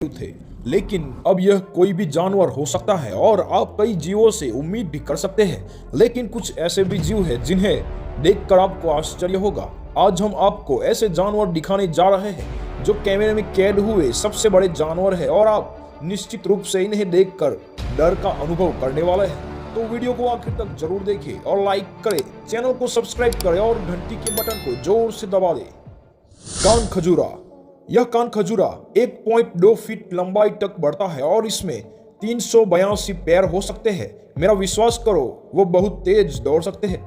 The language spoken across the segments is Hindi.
थे, लेकिन अब यह कोई भी जानवर हो सकता है और आप कई जीवों से उम्मीद भी कर सकते हैं। लेकिन कुछ ऐसे भी जीव हैं जिन्हें देखकर आपको आश्चर्य होगा। आज हम आपको ऐसे जानवर दिखाने जा रहे हैं जो कैमरे में कैद हुए सबसे बड़े जानवर हैं और आप निश्चित रूप से इन्हें देखकर डर का अनुभव करने वाले हैं। तो वीडियो को आखिर तक जरूर देखें और लाइक करें, चैनल को सब्सक्राइब करें और घंटी के बटन को जोर से दबा दें। कान खजूरा। यह कान खजूरा 1.2 फीट लंबाई तक बढ़ता है और इसमें 382 पैर हो सकते हैं। मेरा विश्वास करो, वो बहुत तेज दौड़ सकते हैं।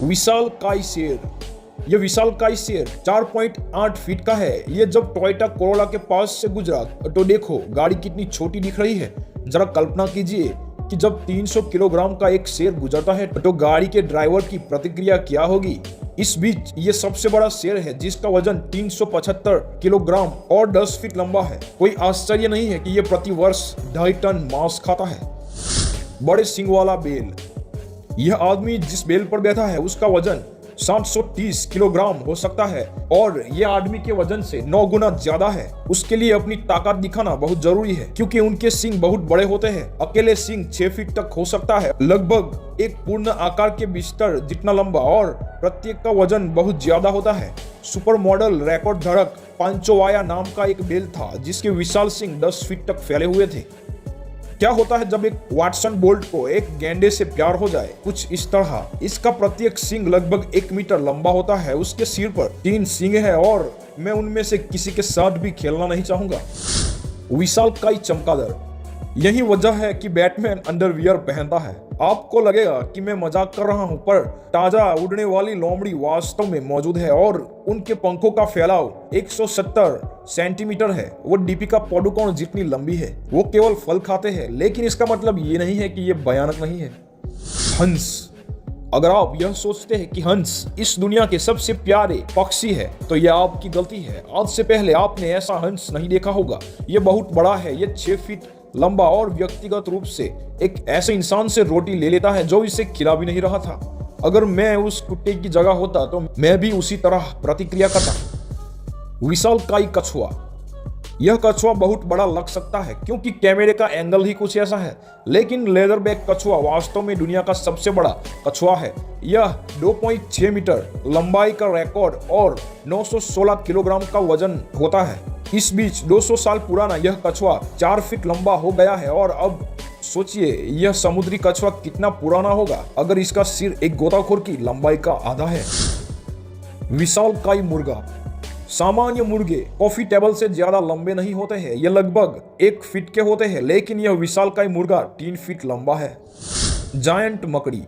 विशालकाय शेर। यह विशालकाय शेर 4.8 फीट का है। यह जब टोयोटा कोरोला के पास से गुजरा तो देखो गाड़ी कितनी छोटी दिख रही है। जरा कल्पना कीजिए कि जब 300 किलोग्राम का एक शेर गुजरता है तो गाड़ी के ड्राइवर की प्रतिक्रिया क्या होगी। इस बीच ये सबसे बड़ा शेर है जिसका वजन 375 किलोग्राम और 10 फीट लंबा है। कोई आश्चर्य नहीं है कि यह प्रति वर्ष 2.5 टन मांस खाता है। बड़े सींग वाला बेल। यह आदमी जिस बेल पर बैठा है उसका वजन 730 किलोग्राम हो सकता है और यह आदमी के वजन से 9 गुना ज्यादा है। उसके लिए अपनी ताकत दिखाना बहुत जरूरी है क्योंकि उनके सींग बहुत बड़े होते हैं। अकेले सींग 6 फीट तक हो सकता है, लगभग एक पूर्ण आकार के बिस्तर जितना लंबा, और प्रत्येक का वजन बहुत ज्यादा होता है। सुपर मॉडल रिकॉर्ड धारक पांचोवाया नाम का एक बेल था जिसके विशाल सींग 10 फीट तक फैले हुए थे। क्या होता है जब एक वाटसन बोल्ट को एक गेंडे से प्यार हो जाए? कुछ इस तरह। इसका प्रत्येक सींग लगभग 1 मीटर लंबा होता है। उसके सिर पर 3 सींग है और मैं उनमें से किसी के साथ भी खेलना नहीं चाहूंगा। विशालकाय चमगादड़। यही वजह है कि बैटमैन अंडरवियर पहनता है। आपको लगेगा कि मैं मजाक कर रहा हूं, पर ताजा उड़ने वाली लोमड़ी वास्तव में मौजूद है और उनके पंखों का फैलाव 170 सेंटीमीटर है। वो दीपिका पादुकोण जितनी लंबी है। वो केवल फल खाते हैं, लेकिन इसका मतलब ये नहीं है कि ये भयानक नहीं है। हंस। अगर आप यह सोचते हैं कि हंस इस दुनिया के सबसे प्यारे पक्षी है तो यह आपकी गलती है। आज से पहले आपने ऐसा हंस नहीं देखा होगा। ये बहुत बड़ा है। ये 6 फीट लंबा और व्यक्तिगत रूप से एक ऐसे इंसान से रोटी ले लेता है जो इसे खिला भी नहीं रहा था। अगर मैं उस कुत्ते की जगह होता तो मैं भी उसी तरह प्रतिक्रिया करता। विशालकाय कछुआ। यह कछुआ बहुत बड़ा लग सकता है क्योंकि कैमरे का एंगल ही कुछ ऐसा है, लेकिन लेदरबैक कछुआ वास्तव में दुनिया का सबसे बड़ा कछुआ है। यह 2.6 मीटर लंबाई का रिकॉर्ड और 916 किलोग्राम का वजन होता है। इस बीच 200 साल पुराना यह कछुआ 4 फीट लंबा हो गया है और अब सोचिए यह समुद्री कछुआ कितना पुराना होगा अगर इसका सिर एक गोताखोर की लंबाई का आधा है। विशालकाय मुर्गा। सामान्य मुर्गे कॉफी टेबल से ज्यादा लंबे नहीं होते हैं। ये लगभग 1 फीट के होते हैं, लेकिन यह विशालकाय मुर्गा 3 फीट लंबा है। जायंट मकड़ी।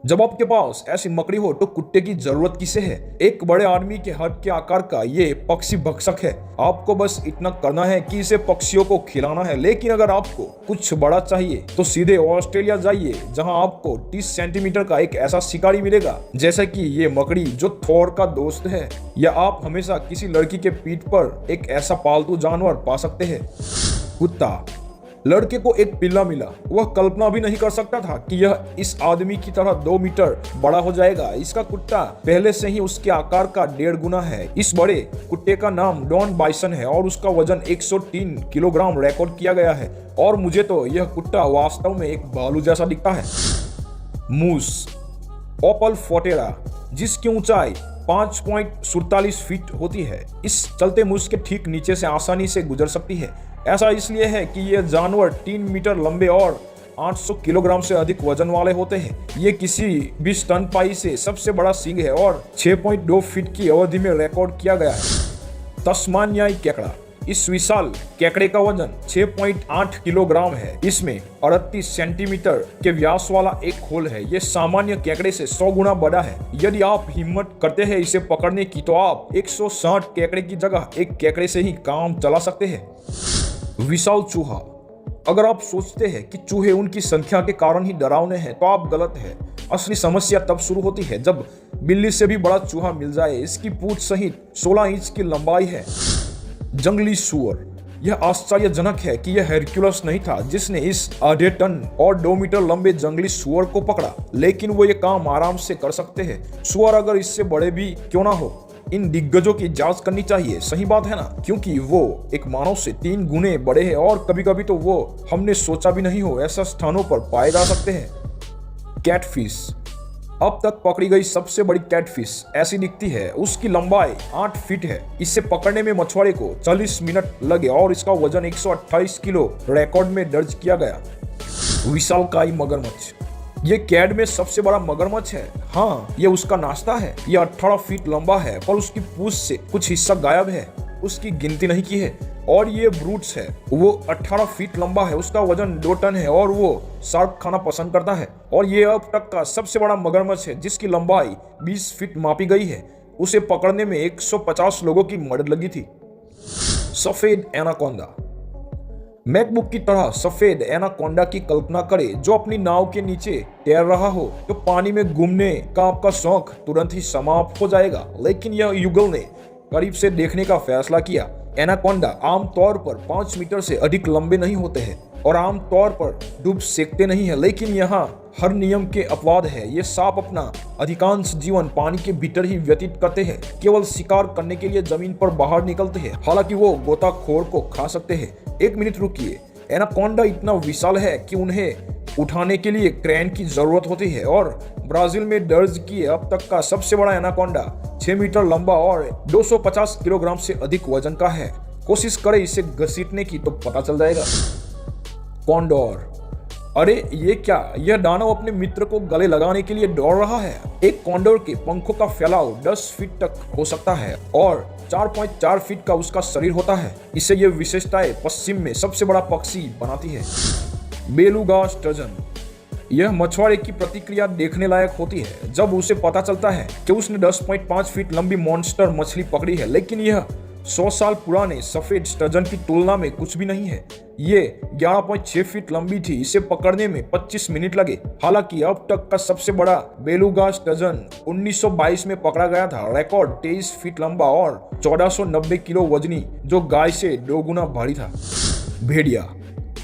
जब आपके पास ऐसी मकड़ी हो तो कुत्ते की जरूरत किसे है? एक बड़े आदमी के हाथ के आकार का ये पक्षी भक्षक है। आपको बस इतना करना है कि इसे पक्षियों को खिलाना है। लेकिन अगर आपको कुछ बड़ा चाहिए तो सीधे ऑस्ट्रेलिया जाइए, जहां आपको 30 सेंटीमीटर का एक ऐसा शिकारी मिलेगा जैसे कि ये मकड़ी जो थोर का दोस्त है। या आप हमेशा किसी लड़की के पीठ पर एक ऐसा पालतू जानवर पा सकते हैं। कुत्ता। लड़के को एक पिल्ला मिला। वह कल्पना भी नहीं कर सकता था कि यह इस आदमी की तरह 2 मीटर बड़ा हो जाएगा। इसका कुत्ता पहले से ही उसके आकार का 1.5 गुना है। इस बड़े कुत्ते का नाम डॉन बाइसन है और उसका वजन 103 किलोग्राम रिकॉर्ड किया गया है। और मुझे तो यह कुत्ता वास्तव में एक भालू जैसा दिखता है। मूस। ओपल फोटेरा, जिसकी ऊंचाई 5.47 फीट होती है, इस चलते मूस के ठीक नीचे से आसानी से गुजर सकती है। ऐसा इसलिए है कि यह जानवर 3 मीटर लंबे और 800 किलोग्राम से अधिक वजन वाले होते हैं। ये किसी भी स्तनपायी से सबसे बड़ा सींग है और 6.2 फीट की अवधि में रिकॉर्ड किया गया है। तस्मानियाई केकड़ा। इस विशाल केकड़े का वजन 6.8 किलोग्राम है। इसमें 38 सेंटीमीटर के व्यास वाला एक खोल है। यह सामान्य केकड़े से 100 गुना बड़ा है। यदि आप हिम्मत करते हैं इसे पकड़ने की तो आप 160 केकड़े की जगह एक केकड़े से ही काम चला सकते हैं। विशाल चूहा। अगर आप सोचते हैं कि चूहे उनकी संख्या के कारण ही डरावने हैं तो आप गलत हैं। असली समस्या तब शुरू होती है जब बिल्ली से भी बड़ा चूहा मिल जाए। इसकी पूंछ सहित 16 इंच की लंबाई है। जंगली सूअर। यह आश्चर्यजनक है कि यह हेरक्युलस नहीं था जिसने इस 1.5 टन और 2 मीटर लंबे जंगली सूअर को पकड़ा, लेकिन वो ये काम आराम से कर सकते हैं। सूअर अगर इससे बड़े भी क्यों ना हो, इन दिग्गजों की जांच करनी चाहिए, सही बात है ना, क्योंकि वो एक मानव से 3 गुने बड़े हैं और कभी कभी तो वो हमने सोचा भी नहीं हो ऐसा स्थानों पर पाए जा सकते हैं। कैटफिश। अब तक पकड़ी गई सबसे बड़ी कैटफिश ऐसी दिखती है। उसकी लंबाई 8 फीट है। इसे पकड़ने में मछुआरे को 40 मिनट लगे और इसका वजन 128 किलो रिकॉर्ड में दर्ज किया गया। विशालकाय मगरमच्छ। ये कैड में सबसे बड़ा मगरमच्छ है। हाँ, ये उसका नाश्ता है। ये 18 फीट लंबा है पर उसकी पूंछ से कुछ हिस्सा गायब है, उसकी गिनती नहीं की है। और ये ब्रूट्स है, वो 18 फीट लंबा है, उसका वजन 2 टन है और वो शार्क खाना पसंद करता है। और ये अब तक का सबसे बड़ा मगरमच्छ है जिसकी लंबाई 20 फीट मापी गई है। उसे पकड़ने में 150 लोगों की मदद लगी थी। सफेद एनाकोंडा। मैकबुक की तरह सफेद एनाकोंडा की कल्पना करें जो अपनी नाव के नीचे तैर रहा हो, तो पानी में घूमने का आपका शौक तुरंत ही समाप्त हो जाएगा। लेकिन यह युगल ने करीब से देखने का फैसला किया। एनाकोंडा आमतौर पर 5 मीटर से अधिक लंबे नहीं होते हैं और आमतौर पर डूब सकते नहीं है, लेकिन यहाँ हर नियम के अपवाद है। ये सांप अपना अधिकांश जीवन पानी के भीतर ही व्यतीत करते हैं, केवल शिकार करने के लिए जमीन पर बाहर निकलते हैं। हालांकि वो गोताखोर को खा सकते हैं। 1 मिनट रुकिए, एनाकोंडा इतना विशाल है कि उन्हें उठाने के लिए क्रेन की जरूरत होती है और ब्राजील में दर्ज किए अब तक का सबसे बड़ा एनाकोंडा 6 मीटर लंबा और 250 किलोग्राम से अधिक वजन का है। कोशिश करें इसे घसीटने की तो पता चल जाएगा। कॉन्डोर। अरे ये क्या, यह दानव अपने मित्र को गले लगाने के लिए दौड़ रहा है। एक कॉन्डोर के पंखों का फैलाव 10 फीट तक हो सकता है और 4.4 फीट का उसका शरीर होता है। इसे ये विशेषताएं पश्चिम में सबसे बड़ा पक्षी बनाती है। Beluga sturgeon. यह मछुआरे की प्रतिक्रिया देखने लायक होती है जब उसे पता चलता है कि उसने 10.5 फीट लंबी मॉन्स्टर मछली पकड़ी है, लेकिन यह 100 साल पुराने सफेद स्टर्जन की तुलना में कुछ भी नहीं है। ये 11.6 फीट लंबी थी। इसे पकड़ने में 25 मिनट लगे। हालांकि अब तक का सबसे बड़ा बेलुगा स्टर्जन 1922 में पकड़ा गया था। रिकॉर्ड 23 फीट लंबा और 1490 किलो वजनी, जो गाय से 2 गुना भारी था। भेड़िया।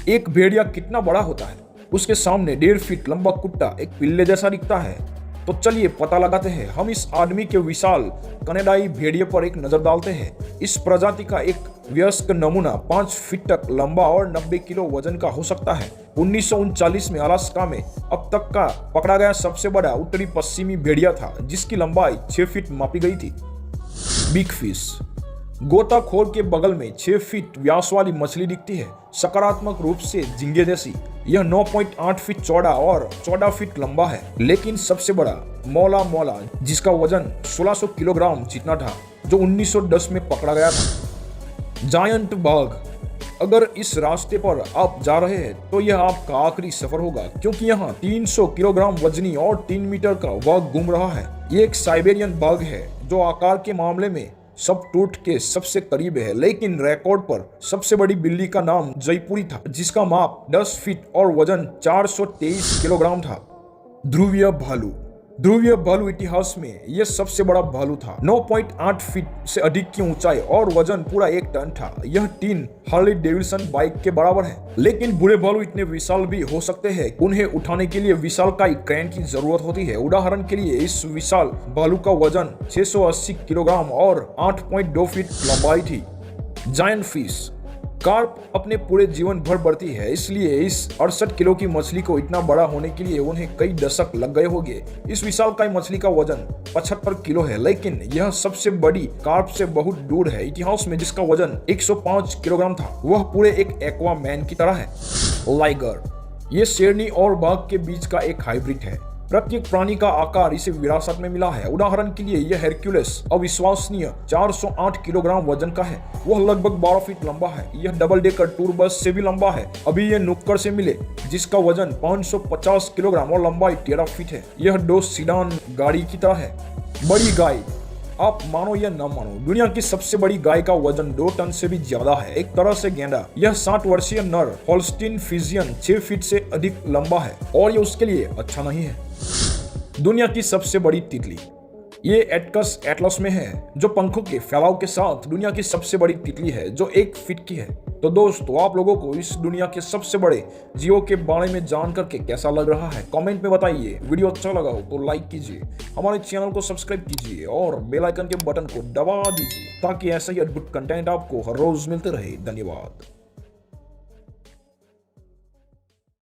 एक भेड़िया कितना बड़ा होता है? उसके सामने 1.5 फीट लंबा कुत्ता एक पिल्ले जैसा दिखता है। तो चलिए पता लगाते हैं। हम इस आदमी के विशाल कनाडाई भेड़िए पर एक नजर डालते हैं। इस प्रजाति का एक वयस्क नमूना 5 फीट तक लंबा और 90 किलो वजन का हो सकता है। 1939 में अलास्का में अब तक का पकड़ा गया सबसे बड़ा उत्तरी पश्चिमी भेड़िया था, जिसकी लंबाई 6 फीट मापी गई थी। Big fish. गोताखोर के बगल में 6 फीट व्यास वाली मछली दिखती है, सकारात्मक रूप से झींगे जैसी। यह 9.8 फीट चौड़ा और 14 फीट लंबा है। लेकिन सबसे बड़ा मौला जिसका वजन 1600 किलोग्राम जितना था, जो 1910 में पकड़ा गया था। जायंट बाघ। अगर इस रास्ते पर आप जा रहे हैं तो यह आपका आखिरी सफर होगा, क्योंकि यहाँ 300 किलोग्राम वजनी और 3 मीटर का बाघ घूम रहा है। ये एक साइबेरियन बाघ है जो आकार के मामले में सब टूट के सबसे करीब है, लेकिन रिकॉर्ड पर सबसे बड़ी बिल्ली का नाम जयपुरी था, जिसका माप 10 फीट और वजन 423 किलोग्राम था। ध्रुवीय भालू। ध्रुवीय भालू इतिहास में यह सबसे बड़ा भालू था। 9.8 फीट से अधिक की ऊंचाई और वजन पूरा 1 टन था। यह 3 हार्ली डेविडसन बाइक के बराबर है। लेकिन बूढ़े भालू इतने विशाल भी हो सकते हैं। उन्हें उठाने के लिए विशालकाय क्रेन की जरूरत होती है। उदाहरण के लिए इस विशाल भालू का वजन 680 किलोग्राम और 8.2 फीट लंबाई थी। Giant fish. कार्प अपने पूरे जीवन भर बढ़ती है, इसलिए इस 68 किलो की मछली को इतना बड़ा होने के लिए उन्हें कई दशक लग गए होंगे। इस विशालकाय मछली का वजन 75 किलो है, लेकिन यह सबसे बड़ी कार्प से बहुत दूर है। इतिहास में जिसका वजन 105 किलोग्राम था, वह पूरे एक एक्वामैन की तरह है। लाइगर। ये शेरनी और बाघ के बीच का एक हाइब्रिड है। प्रत्येक प्राणी का आकार इसे विरासत में मिला है। उदाहरण के लिए यह हेरक्यूलिस अविश्वसनीय 408 किलोग्राम वजन का है। वह लगभग 12 फीट लंबा है। यह डबल डेकर टूर बस से भी लंबा है। अभी यह नुक्कड़ से मिले, जिसका वजन 550 किलोग्राम और लंबाई 13 फीट है। यह 2 सीडान गाड़ी की तरह है। बड़ी गाय। आप मानो या न मानो, दुनिया की सबसे बड़ी गाय का वजन 2 टन से भी ज्यादा है। एक तरह से गेंडा। यह 60 वर्षीय नर होल्स्टीन फ्रीजियन 6 फीट से अधिक लंबा है और यह उसके लिए अच्छा नहीं है। दुनिया की सबसे बड़ी तितली। ये एटकस एटलस में है, जो पंखों के फैलाव के साथ दुनिया की सबसे बड़ी तितली है, जो 1 फीट की है। तो दोस्तों, आप लोगों को इस दुनिया के सबसे बड़े जीवों के बारे में जान करके कैसा लग रहा है, कमेंट में बताइए। वीडियो अच्छा लगा हो तो लाइक कीजिए, हमारे चैनल को सब्सक्राइब कीजिए और बेल आइकन के बटन को दबा दीजिए, ताकि ऐसा ही अद्भुत कंटेंट आपको हर रोज मिलते रहे। धन्यवाद।